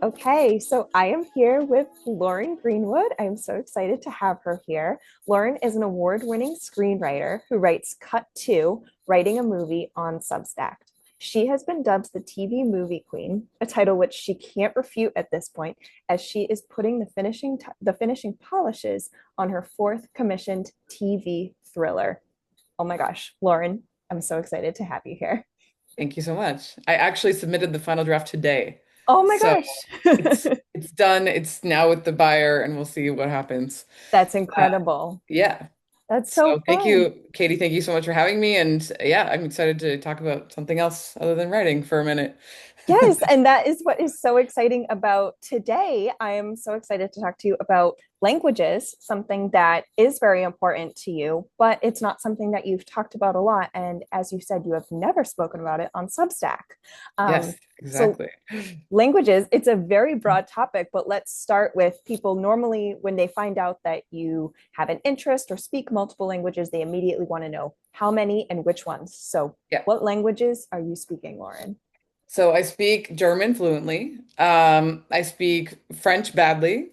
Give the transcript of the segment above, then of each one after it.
Okay, so I am here with Lauren Greenwood. I'm so excited to have her here. Lauren is an award-winning screenwriter who writes Cut 2, Writing a Movie on Substack. She has been dubbed the TV movie queen, a title which she can't refute at this point, as she is putting the finishing polishes on her fourth commissioned TV thriller. Oh my gosh, Lauren, I'm so excited to have you here. Thank you so much. I actually submitted the final draft today. Oh my So gosh. it's done. It's now with the buyer and we'll see what happens. That's Uh, incredible. yeah. That's so So thank fun. you, Katie. Thank you so much for having me. And yeah, I'm excited to talk about something else other than writing for a minute. Yes, and that is what is so exciting about today. I am so excited to talk to you about languages, something that is very important to you, but it's not something that you've talked about a lot. And as you said, you have never spoken about it on Substack. Yes, So, exactly. languages, it's a very broad topic, but let's start with people normally, when they find out that you have an interest or speak multiple languages, they immediately want to know how many and which ones. So, Yeah. what languages are you speaking, Lauren? So I speak German fluently. I speak French badly.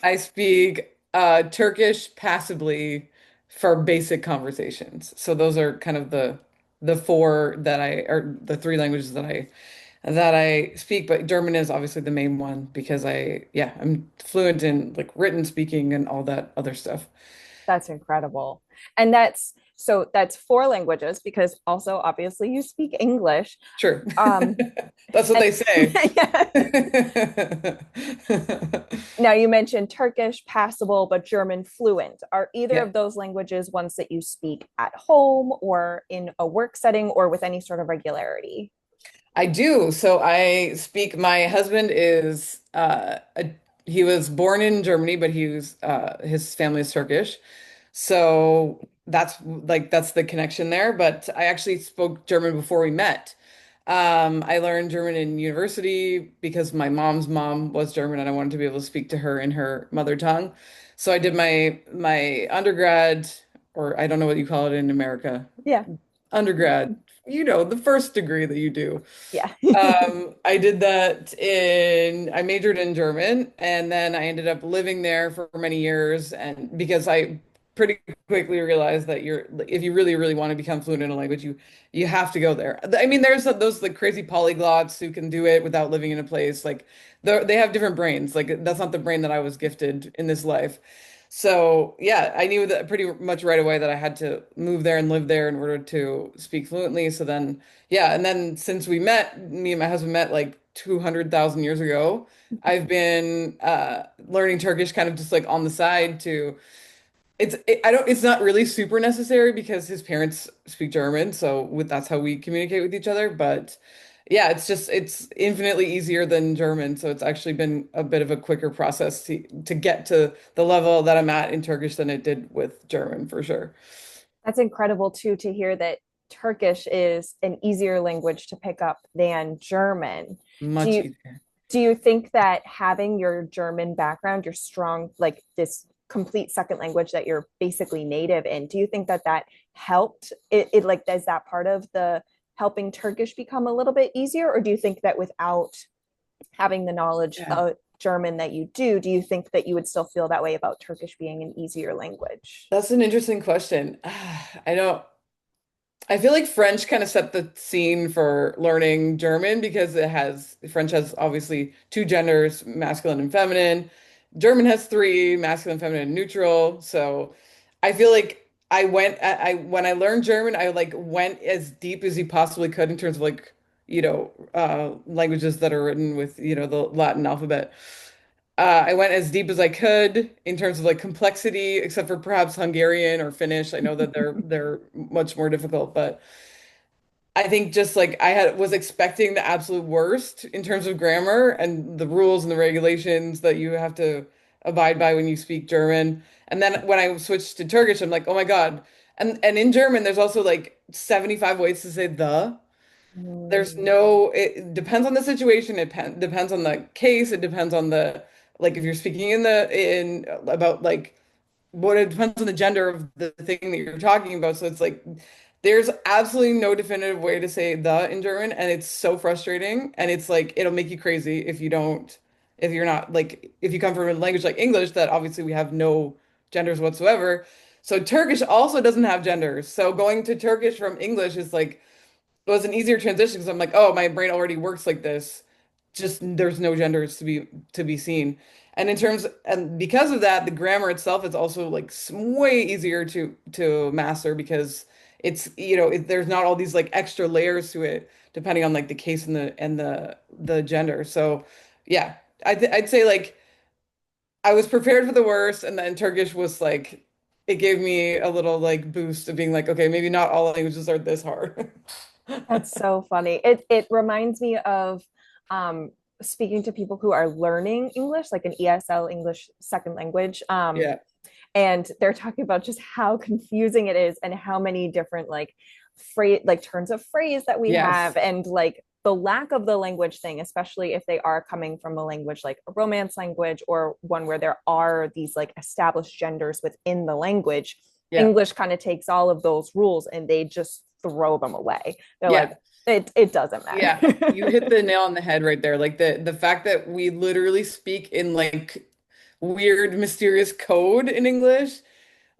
I speak Turkish passably for basic conversations. So those are kind of the four that I or the three languages that I speak, but German is obviously the main one because I'm fluent in like written speaking and all that other stuff. That's incredible. And that's four languages because also obviously you speak English. Sure. Um, That's what and they say. yeah. Now you mentioned Turkish passable, but German fluent. Are either Yeah. of those languages ones that you speak at home or in a work setting or with any sort of regularity? I do. So my husband is he was born in Germany, but his family is Turkish. So that's the connection there. But I actually spoke German before we met. I learned German in university because my mom's mom was German and I wanted to be able to speak to her in her mother tongue. So I did my undergrad, or I don't know what you call it in America, Yeah. undergrad, the first degree that you do. Yeah. I majored in German and then I ended up living there for many years. And because I pretty quickly realized that if you really, really want to become fluent in a language, you have to go there. I mean, there's those like crazy polyglots who can do it without living in a place. Like they have different brains. Like that's not the brain that I was gifted in this life. So yeah, I knew that pretty much right away that I had to move there and live there in order to speak fluently. So then yeah, and then since me and my husband met like 200,000 years ago, I've been learning Turkish kind of just like on the side to I don't it's not really super necessary because his parents speak German, so that's how we communicate with each other, but yeah, it's infinitely easier than German, so it's actually been a bit of a quicker process to get to the level that I'm at in Turkish than it did with German for sure. That's incredible too to hear that Turkish is an easier language to pick up than German. Do Much you easier. do you think that having your German background, your strong, like this complete second language that you're basically native in, do you think that that helped it like, is that part of the helping Turkish become a little bit easier? Or do you think that without having the knowledge Yeah. of German that you do you think that you would still feel that way about Turkish being an easier language? That's an interesting question. I don't I feel like French kind of set the scene for learning German because French has obviously two genders, masculine and feminine. German has three, masculine, feminine, and neutral. So I feel like when I learned German, I like went as deep as you possibly could in terms of like, languages that are written with, the Latin alphabet. I went as deep as I could in terms of like complexity, except for perhaps Hungarian or Finnish. I know that they're much more difficult, but I think just like was expecting the absolute worst in terms of grammar and the rules and the regulations that you have to abide by when you speak German. And then when I switched to Turkish, I'm like, oh my God. And in German, there's also like 75 ways to say the. Mm. It depends on the situation. Depends on the case. It depends on like if you're speaking in about like what it depends on the gender of the thing that you're talking about. So it's like there's absolutely no definitive way to say the in German, and it's so frustrating. And it's like it'll make you crazy if you don't. if you're not like if you come from a language like English that obviously we have no genders whatsoever. So Turkish also doesn't have genders. So going to Turkish from English is like it was an easier transition because I'm like, oh, my brain already works like this. Just there's no genders to be seen. And in terms and because of that, the grammar itself is also like way easier to master because it's there's not all these like extra layers to it depending on like the case and the gender. So yeah, I'd say like I was prepared for the worst, and then Turkish was like it gave me a little like boost of being like, okay, maybe not all languages are this hard. That's so funny. It reminds me of um, speaking to people who are learning English, like an ESL, English second language. Yeah. And they're talking about just how confusing it is and how many different like phrase, like turns of phrase that we have, Yes. and like the lack of the language thing, especially if they are coming from a language like a Romance language or one where there are these like established genders within the language. Yeah. English kind of takes all of those rules and they just throw them away. They're like, Yeah. it doesn't Yeah. matter. You hit the nail on the head right there. Like the fact that we literally speak in like weird, mysterious code in English.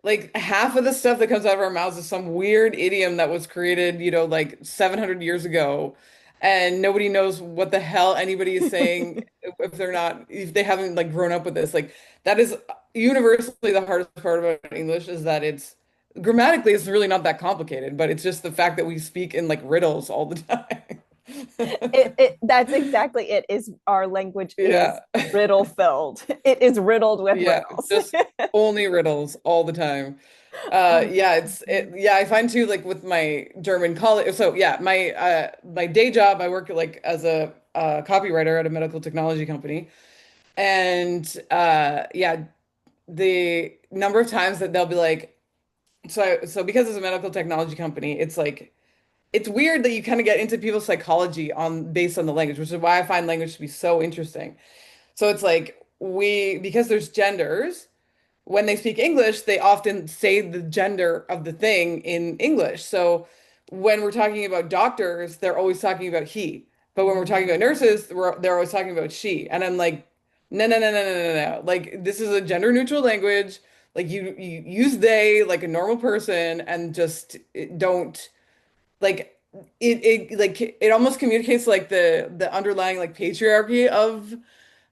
Like half of the stuff that comes out of our mouths is some weird idiom that was created, like 700 years ago. And nobody knows what the hell anybody is saying if they haven't like grown up with this. Like that is universally the hardest part about English is that it's grammatically it's really not that complicated, but it's just the fact that we speak in like riddles all the time. That's exactly it. Is our language is Yeah. riddle filled. It is riddled with Yeah, riddles. just only riddles all the time. Oh, Yeah, yeah, I find too like with my German college. So yeah, my day job, I work like as a copywriter at a medical technology company. And yeah, the number of times that they'll be like, so because it's a medical technology company, it's like it's weird that you kind of get into people's psychology on based on the language, which is why I find language to be so interesting. So it's like because there's genders when they speak English, they often say the gender of the thing in English. So when we're talking about doctors, they're always talking about he. But when we're talking about nurses, they're always talking about she. And I'm like, no, no, no, no, no, no, no. Like this is a gender neutral language. Like you use they like a normal person and just don't like it almost communicates like the underlying like patriarchy of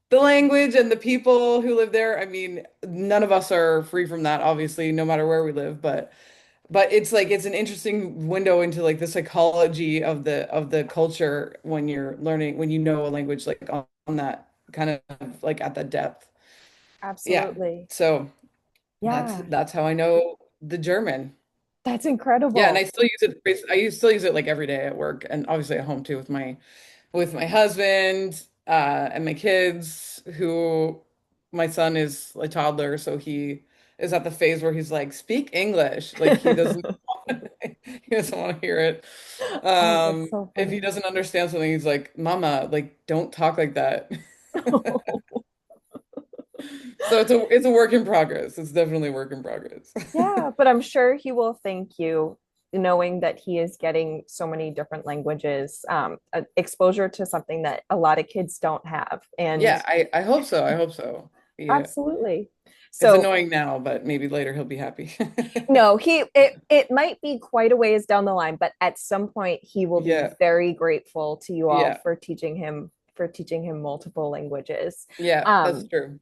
the language and the people who live there. I mean, none of us are free from that, obviously, no matter where we live, but it's like it's an interesting window into like the psychology of the culture when you're learning when you know a language like on that kind of like at that depth. Yeah. absolutely. So Yeah, that's how I know the German. that's Yeah, and I incredible. still use it. Still use it like every day at work, and obviously at home too with my husband and my kids. Who my son is a toddler, so he is at the phase where he's like, speak English. Like he doesn't want to hear it. Oh, that's so If he funny. doesn't understand something, he's like, Mama, like don't talk like that. So it's a work in progress. It's definitely a work in progress. Yeah, but I'm sure he will thank you, knowing that he is getting so many different languages, exposure to something that a lot of kids don't have. And Yeah, I hope so. I hope so. Yeah. absolutely. It's So annoying now, but maybe later he'll be happy. no, it might be quite a ways down the line, but at some point he will be Yeah, very grateful to you all yeah, for teaching him multiple languages. yeah, that's Um, true.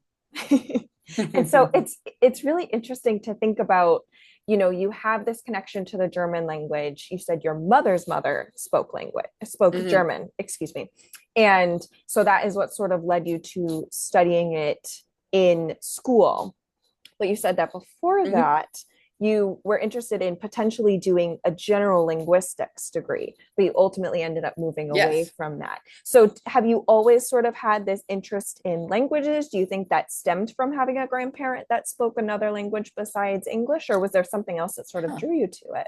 and so it's really interesting to think about, you have this connection to the German language. You said your mother's mother spoke Hmm. German, excuse me. And so that is what sort of led you to studying it in school. But you said that before Hmm. that, you were interested in potentially doing a general linguistics degree, but you ultimately ended up moving away Yes. from that. So, have you always sort of had this interest in languages? Do you think that stemmed from having a grandparent that spoke another language besides English, or was there something else that sort of Huh. drew you to it?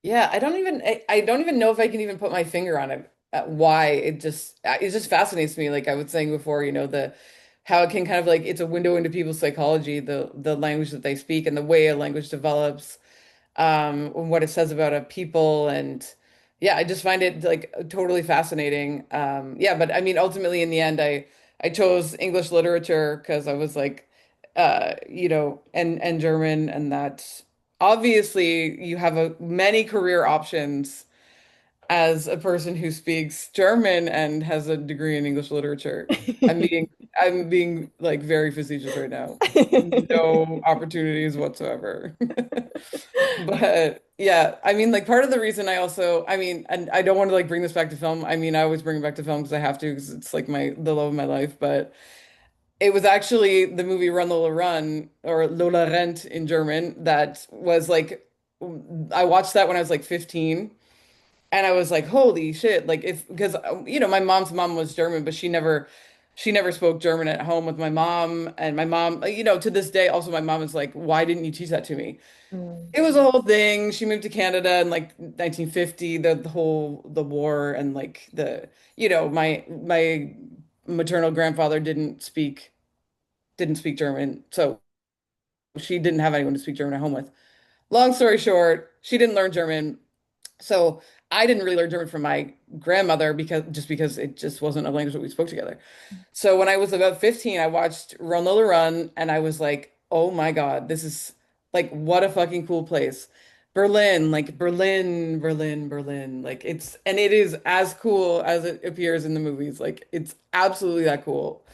Yeah, I don't even know if I can even put my finger on it. Why it just fascinates me. Like I was saying before, the how it can kind of like it's a window into people's psychology, the language that they speak and the way a language develops. And what it says about a people. And yeah, I just find it like totally fascinating. Yeah, but I mean, ultimately in the end, I chose English literature because I was like, and German, and that obviously you have many career options as a person who speaks German and has a degree in English literature. I'm being I'm being like very facetious right now. No opportunities whatsoever. But yeah, I mean, like part of the reason I mean, and I don't want to like bring this back to film. I mean, I always bring it back to film because I have to because it's like the love of my life. But it was actually the movie Run Lola Run or Lola Rent in German that was like I watched that when I was like 15. And I was like, holy shit. Like if because my mom's mom was German, but she never spoke German at home with my mom. And my mom, to this day, also my mom is like, why didn't you teach that to me? Mm. It was a whole thing. She moved to Canada in like 1950, the war and like my maternal grandfather didn't speak German. So she didn't have anyone to speak German at home with. Long story short, she didn't learn German. So I didn't really learn German from my grandmother because it just wasn't a language that we spoke together. So when I was about 15, I watched Run Lola Run and I was like, oh my God, this is like what a fucking cool place. Berlin, like Berlin, Berlin, Berlin. Like it is as cool as it appears in the movies. Like it's absolutely that cool.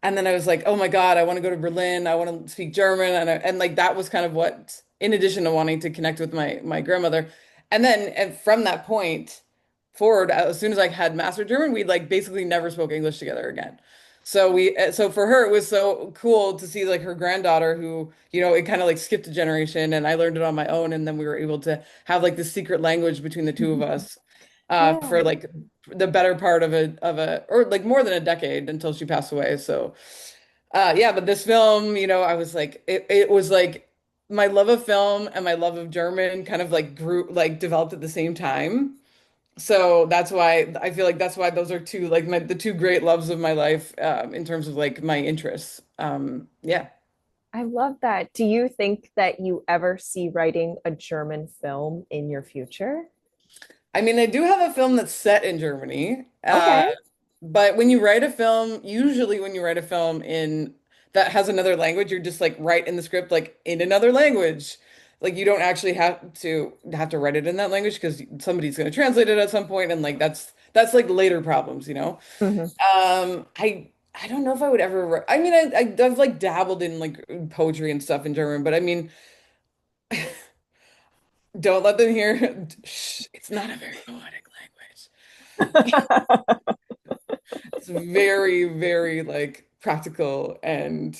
And then I was like, oh my God, I want to go to Berlin. I want to speak German. And like that was kind of what, in addition to wanting to connect with my grandmother. And from that point forward, as soon as I had mastered German, we like basically never spoke English together again. So for her, it was so cool to see like her granddaughter who, it kind of like skipped a generation and I learned it on my own. And then we were able to have like this secret language between the two of us for Yeah. like the better part or like more than a decade until she passed away. So, yeah, but this film, I was like, it was like my love of film and my love of German kind of like grew, like developed at the same time. So that's why I feel like that's why those are two, like the two great loves of my life, in terms of like my interests. Yeah. I love that. Do you think that you ever see writing a German film in your future? I mean, they do have a film that's set in Germany. Okay. But when you write a film, usually when you write a film in that has another language, you're just like write in the script like in another language. Like you don't actually have to write it in that language because somebody's going to translate it at some point, and like that's like later problems, you know. Hmm. I don't know if I would ever write. I mean, I've like dabbled in like poetry and stuff in German, but I mean, don't let them hear. Shh, it's not a very poetic language. It's very, very like practical and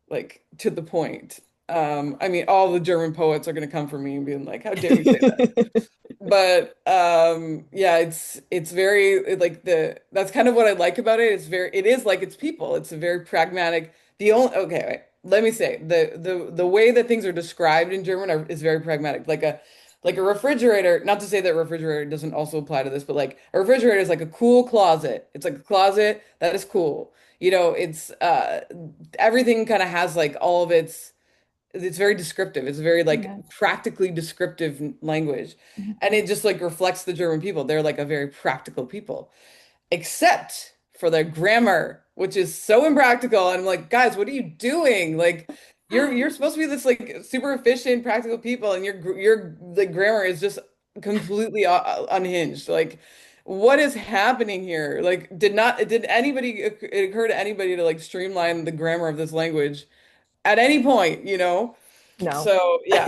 like to the point. I mean, all the German poets are going to come for me and being like, "How dare you say that?" But yeah, it's very like that's kind of what I like about it. It is like it's people. It's a very pragmatic. The only okay, wait, let me say the way that things are described in German is very pragmatic. Like a refrigerator, not to say that refrigerator doesn't also apply to this, but like a refrigerator is like a cool closet. It's like a closet that is cool. It's everything kind of has like all of it's very descriptive. It's very like Yeah. practically descriptive language. And it just like reflects the German people. They're like a very practical people, except for their grammar, which is so impractical. And I'm like, guys, what are you doing? Like, you're supposed to be this like super efficient, practical people, and your like grammar is just completely unhinged. Like, what is happening here? Like, did anybody it occur to anybody to like streamline the grammar of this language at any point? No. So yeah.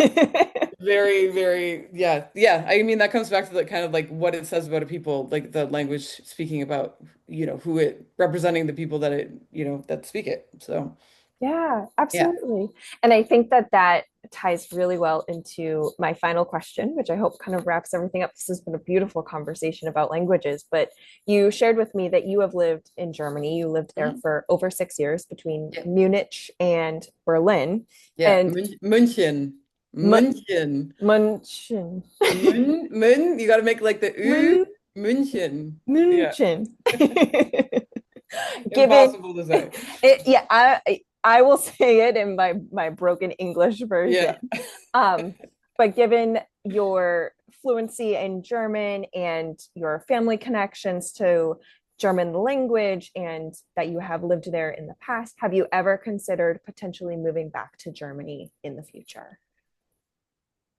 Very, very, yeah, yeah. I mean, that comes back to the kind of like what it says about a people, like the language speaking about, who it representing the people that speak it. So, Yeah, yeah. absolutely. And I think that that ties really well into my final question, which I hope kind of wraps everything up. This has been a beautiful conversation about languages, but you shared with me that you have lived in Germany. You lived there Mhm. for over 6 years between Yeah. Munich and Berlin. Yeah. And München. M München. München. You got to make like the Mün München. Yeah. München. Given Impossible to say. it, yeah, I will say it in my broken English version. Yeah. Um, but given your fluency in German and your family connections to German language and that you have lived there in the past, have you ever considered potentially moving back to Germany in the future?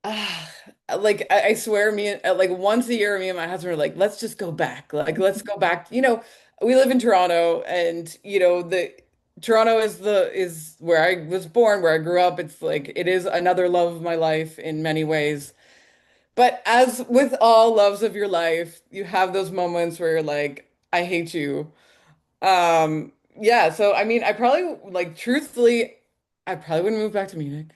Ah, like I swear, me and like once a year, me and my husband are like, let's just go back. Like, let's go back. We live in Toronto, and the Toronto is where I was born, where I grew up. It's like it is another love of my life in many ways. But as with all loves of your life, you have those moments where you're like, I hate you. Yeah. So I mean, I probably like truthfully, I probably wouldn't move back to Munich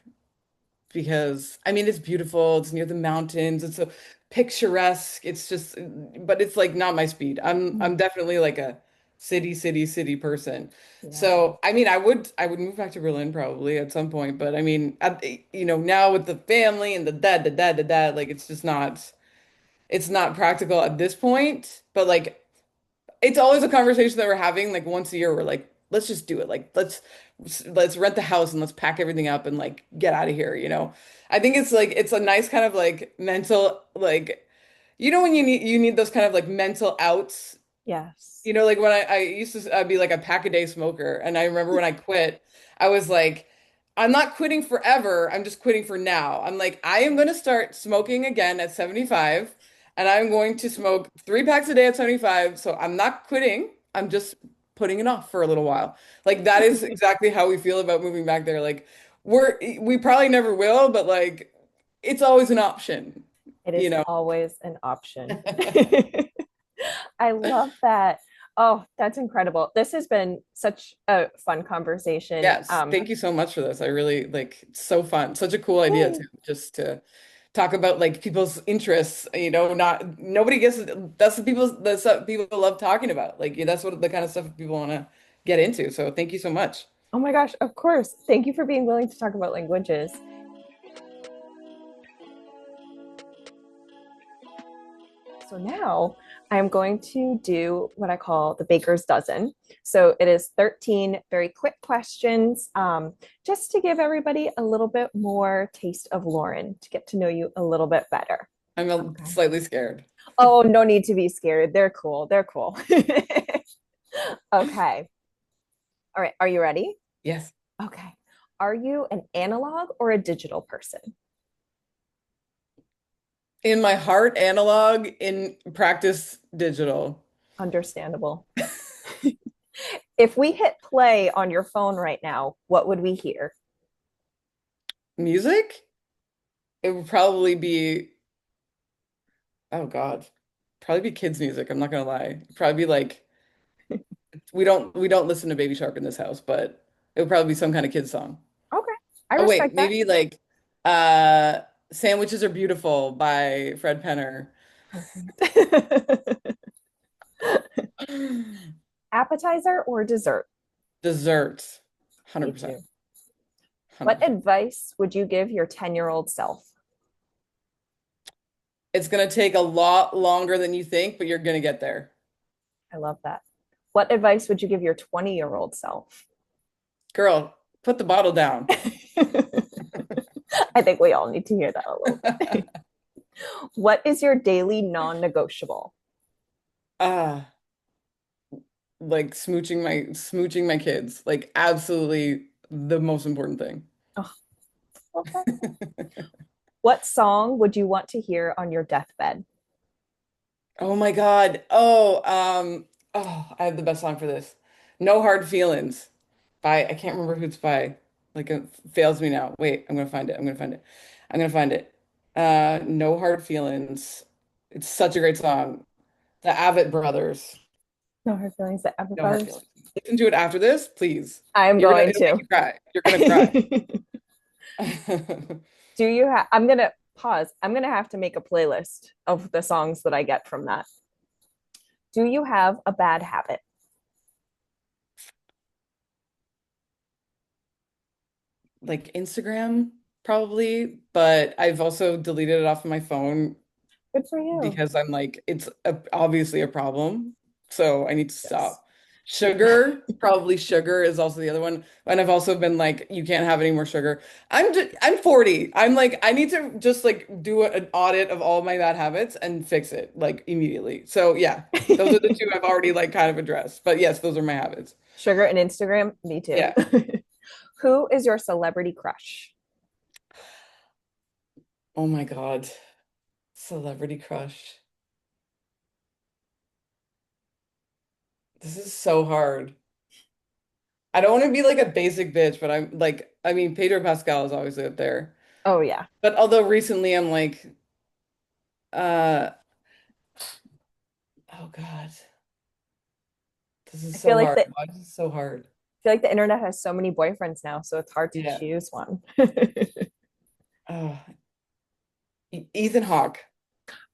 because I mean it's beautiful. It's near the mountains. It's so picturesque. It's just, but it's like not my speed. I'm definitely like a city person. Yeah, So I mean I would move back to Berlin probably at some point. But I mean now with the family and the dad, like it's not practical at this point. But like it's always a conversation that we're having like once a year. We're like, let's just do it. Like, let's rent the house and let's pack everything up and like get out of here. I think it's like it's a nice kind of like mental like when you need those kind of like mental outs. yes. Like when I used to I'd be like a pack a day smoker, and I remember when I quit, I was like, I'm not quitting forever. I'm just quitting for now. I'm like, I am going to start smoking again at 75, and I'm going to smoke 3 packs a day at 75. So I'm not quitting. I'm just putting it off for a little while. Like that is exactly how we feel about moving back there. Like we probably never will, but like it's always an option, It you is know. always an option. I love that. Oh, that's incredible. This has been such a fun conversation. Yes, thank you so much for this. I really like it's so fun. Such a cool idea Yay. too, just to talk about like people's interests, not nobody gets that's the stuff people love talking about. Like that's what the kind of stuff people want to get into. So thank you so much. Oh my gosh, of course. Thank you for being willing to talk about languages. So now I'm going to do what I call the baker's dozen. So it is 13 very quick questions, just to give everybody a little bit more taste of Lauren, to get to know you a little bit better. Okay. Slightly scared. Oh, no need to be scared. They're cool. They're cool. Okay. All right. Are you ready? Yes. Okay. Are you an analog or a digital person? In my heart, analog, in practice, digital. Understandable. If we hit play on your phone right now, what would we hear? Music? It would probably be, oh God, probably be kids' music. I'm not gonna lie. It'd probably be like we don't listen to Baby Shark in this house, but it would probably be some kind of kids song. Okay. I Oh wait, respect that. maybe like uh Sandwiches Are Beautiful by Fred Penner. Perfect. Appetizer or dessert? Dessert. Me 100%. too. What 100%. advice would you give your 10-year-old self? It's gonna take a lot longer than you think, but you're gonna get there. I love that. What advice would you give your 20-year-old self? Girl, put the bottle down. I think we all need to hear that a little bit. What is your daily non negotiable? Ah, like smooching my kids. Like absolutely the most important thing. Oh, love that. What song would you want to hear on your deathbed? Oh my God. I have the best song for this. No Hard Feelings by, I can't remember who it's by. Like it fails me now. Wait, I'm gonna find it. I'm gonna find it. I'm gonna find it. No Hard Feelings. It's such a great song. The Avett Brothers. No hard feelings that ever No Hard buzzed. Feelings. Listen to it after this, please. I'm going It'll make to. you cry. You're gonna cry. Do you have, I'm going to pause. I'm going to have to make a playlist of the songs that I get from that. Do you have a bad habit? Like Instagram, probably, but I've also deleted it off of my phone Good for you. because I'm like, it's obviously a problem. So I need to Yes. stop. Sugar, probably sugar is also the other one. And I've also been like, you can't have any more sugar. I'm 40. I'm like, I need to just like do an audit of all my bad habits and fix it like immediately. So yeah, those are the two I've already like kind of addressed. But yes, those are my habits. Sugar and Instagram, me too. Yeah. Who is your celebrity crush? Oh my God. Celebrity crush. This is so hard. I don't want to be like a basic bitch, but I'm like, I mean, Pedro Pascal is always out there. Oh yeah. But although recently I'm like, uh, oh God, this I is feel so like hard. the Why is this so hard? the internet has so many boyfriends now, so it's hard to Yeah. choose one. Oh, Ethan Hawke.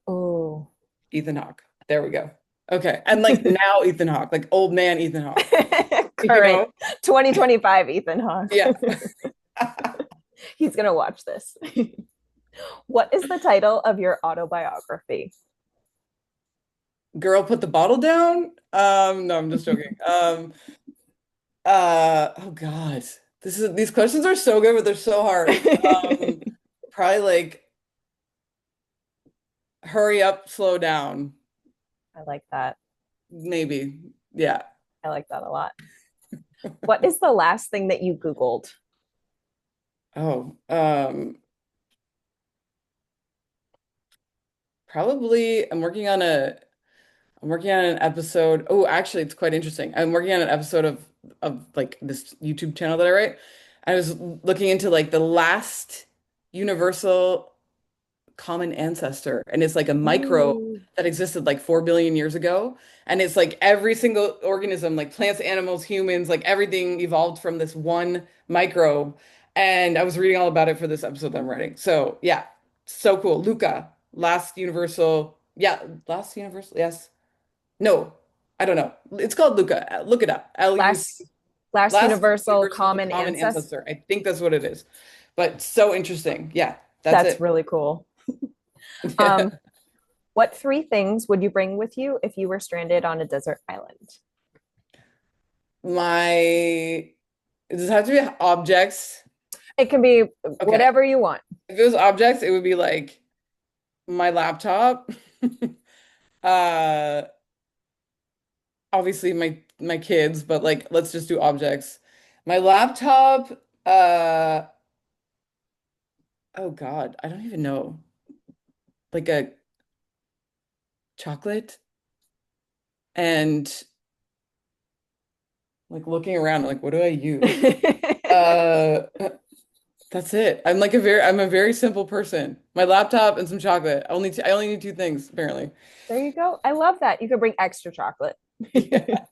Oh. Ethan Hawke. There we go. Okay. And like now Ethan Hawke, like old man Ethan Hawke, you Current know? 2025 Ethan Hawke. Yeah. He's gonna watch this. What is the title of your autobiography? Girl, put the bottle down. No, I'm just joking. Oh God. These questions are so good, but they're so hard. Um, Probably like hurry up, slow down. I like that. Maybe. Yeah. I like that a lot. What is the last thing that you Googled? Oh, probably I'm working on an episode. Oh, actually, it's quite interesting. I'm working on an episode of like this YouTube channel that I write. I was looking into like the last universal common ancestor, and it's like a microbe Ooh. that existed like 4 billion years ago. And it's like every single organism, like plants, animals, humans, like everything evolved from this one microbe. And I was reading all about it for this episode that I'm writing. So yeah, so cool. Luca, last universal. Yeah, last universal. Yes. No, I don't know. It's called Luca. Look it up. Last LUC. last Last universal universal common common ancestor. ancestor. I think that's what it is. But so interesting. Yeah, that's That's it. really cool. Yeah. Um, what three things would you bring with you if you were stranded on a desert island? My, does it have to be objects? It can be Okay. whatever you want. If it was objects, it would be like my laptop. Uh, Obviously my kids, but like let's just do objects. My laptop, oh God, I don't even know. Like a chocolate and like looking around, like what do I use? Uh, that's it. I'm a very simple person. My laptop and some chocolate. I only need two things, apparently. There you go. I love that. You could bring extra chocolate. Yeah.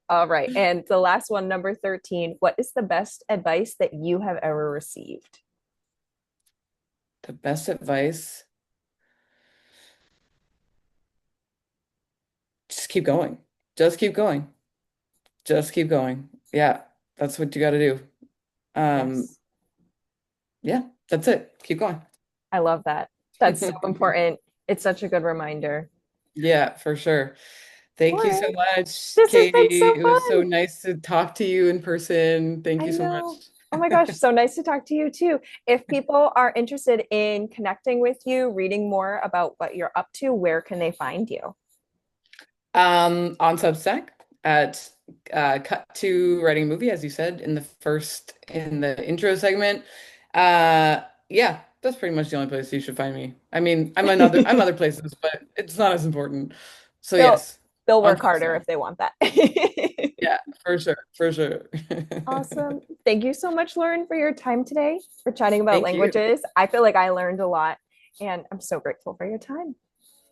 All right. And the last one, number 13. What is the best advice that you have ever received? The best advice, just keep going. Just keep going. Just keep going. Yeah, that's what you got to do. Um, Yes. yeah, that's it. Keep going. I love that. That's so important. It's such a good reminder. Yeah, for sure. Thank you so Lauren, much, this has been Katie. so It was so fun. nice to talk to you in person. Thank I you so much. know. Oh my gosh, so nice to talk to you too. If people are interested in connecting with you, reading more about what you're up to, where can they find you? On Substack at cut to writing a movie, as you said in the intro segment. Yeah, that's pretty much the only place you should find me. I mean, I'm other places, but it's not as important. So they'll yes, they'll on work harder Substack. if they want that. Yeah, for sure, for sure. Awesome. Thank you so much, Lauren, for your time today, for chatting about Thank you. languages. I feel like I learned a lot, and I'm so grateful for your time.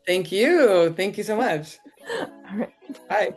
Thank you. Thank you so much. All right. Bye.